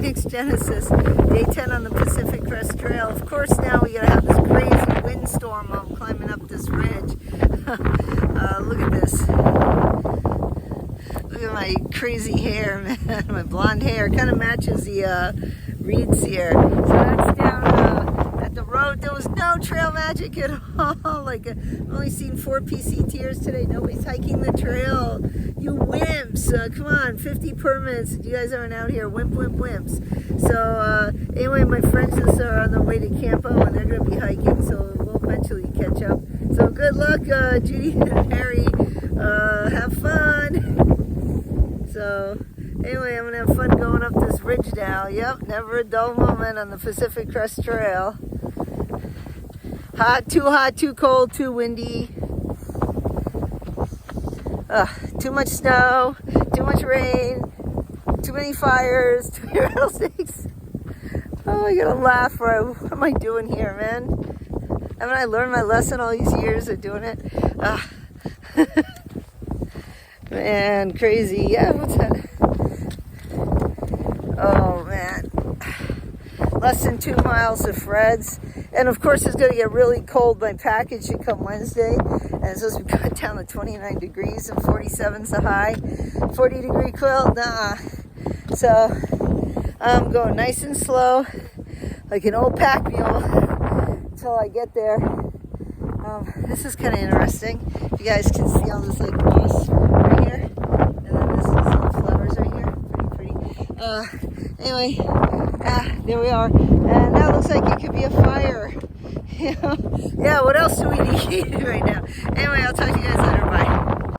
Phoenix Genesis, day 10 on the Pacific Crest Trail. Of course, now we gotta have this crazy windstorm while I'm climbing up this ridge. Look at this. Look at my crazy hair, man. My blonde hair kind of matches the reeds here. So that's down at the road. There was no trail magic at all. Like, I've only seen 4 PCTers today. Nobody's hiking the trail. You wimps. Come on, 50 permits. You guys aren't out here. Wimps. So, anyway, my friends are on their way to Campo, and they're going to be hiking, so we'll eventually catch up. So, good luck, Judy and Harry. Have fun. So, anyway, I'm going to have fun going up this ridge now. Yep, never a dull moment on the Pacific Crest Trail. Hot, too cold, too windy. Too much snow, too much rain, too many fires, too many rattlesnakes. Oh, I gotta laugh. What am I doing here, man? Haven't I learned my lesson all these years of doing it? Man, crazy. Yeah, what's that? Oh, man. Less than 2 miles of Fred's. And of course, it's going to get really cold. My package should come Wednesday. And it's supposed to be cut down to 29 degrees and 47's the high. 40-degree quilt? Nah. So, I'm going nice and slow, like an old pack mule, until I get there. This is kind of interesting. You guys can see all this like moss right here. And then this is all the flowers right here. Pretty. Anyway, there we are. And that looks like it could be a fire. Yeah, what else do we need right now? Anyway, I'll talk to you guys later. Bye.